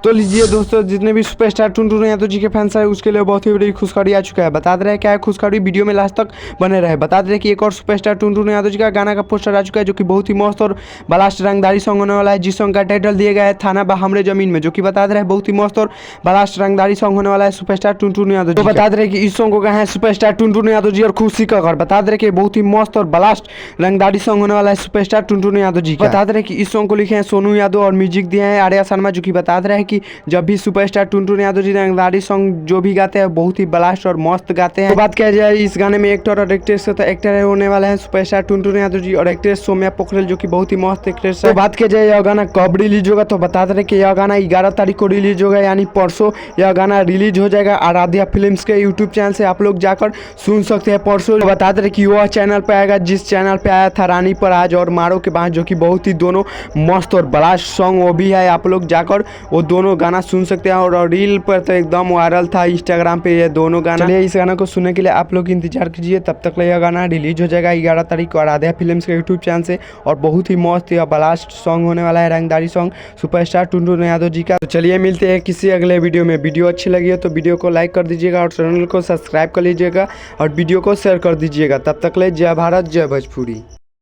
तो लीजिए दोस्तों, जितने भी सुपरस्टार टुनटुन यादव जी के फैंस हैं उसके लिए बहुत ही बड़ी खुशखबरी आ चुका है। बता दे रहे हैं क्या है खुशखबरी, वीडियो में लास्ट तक बने रहे। बता दे रहे कि एक और सुपरस्टार टुनटुन यादव जी का गाना का पोस्टर आ चुका है, जो कि बहुत ही मस्त और ब्लास्ट रंगदारी सॉन्ग होने वाला है, जिस सॉन्ग का टाइटल दिया गया है थाना बा हमरे जमीन में, जो कि बता दे रहे हैं बहुत ही मस्त और ब्लास्ट रंगदारी सॉन्ग होने वाला है सुपरस्टार टुनटुन यादव जी। तो बता दे रहे कि इस सॉन्ग को कहा है सुपरस्टार टुनटुन यादव जी और खुशी का घर। बता दे रहे कि बहुत ही मस्त और ब्लास्ट रंगदारी सॉन्ग होने वाला है सुपरस्टार टुनटुन यादव जी का। बता दे रहे कि इस सॉन्ग को लिखे हैं सोनू यादव और म्यूजिक दिए हैं आर्या शर्मा, जो कि बता दे रहे हैं कि जब भी सुपरस्टार टुनटुन यादव जी रंगदारी सॉन्ग जो भी गाते हैं बहुत ही ब्लास्ट और मस्त गाते हैं। तो बात किया जाए इस गाने में एक्टर और एक्ट्रेस से, तो एक्टर होने वाले हैं सुपरस्टार टुनटुन यादव जी और एक्ट्रेस सौम्या पोखरेल, जो कि बहुत ही मस्त एक्ट्रेस है। तो बात किया जाए यह गाना कब रिलीज होगा, तो बता दे कि यह गाना 11 तारीख को रिलीज होगा, यानी परसों यह गाना रिलीज हो जाएगा। आराध्या फिल्म्स के यूट्यूब चैनल से आप लोग जाकर सुन सकते हैं परसों। तो बता दे कि वह चैनल पे आएगा जिस चैनल पे आया था रानी पर आज और मारो के बाद, जो कि बहुत ही दोनों मस्त और ब्लास्ट सॉन्ग वो भी है। आप लोग जाकर वो दोनों गाना सुन सकते हैं और रील पर तो एकदम वायरल था इंस्टाग्राम पे ये दोनों गाना। चलिए इस गाना को सुनने के लिए आप लोग इंतजार कीजिए, तब तक यह गाना रिलीज हो जाएगा 11 तारीख को आराध्या फिल्म्स के यूट्यूब चैनल से। और बहुत ही मस्त या ब्लास्ट सॉन्ग होने वाला है, रंगदारी सॉन्ग सुपरस्टार टुनटुन यादव जी का। तो चलिए मिलते हैं किसी अगले वीडियो में। वीडियो अच्छी लगी हो तो वीडियो को लाइक कर दीजिएगा और चैनल को सब्सक्राइब कर लीजिएगा और वीडियो को शेयर कर दीजिएगा। तब तक ले जय भारत जय भोजपुरी।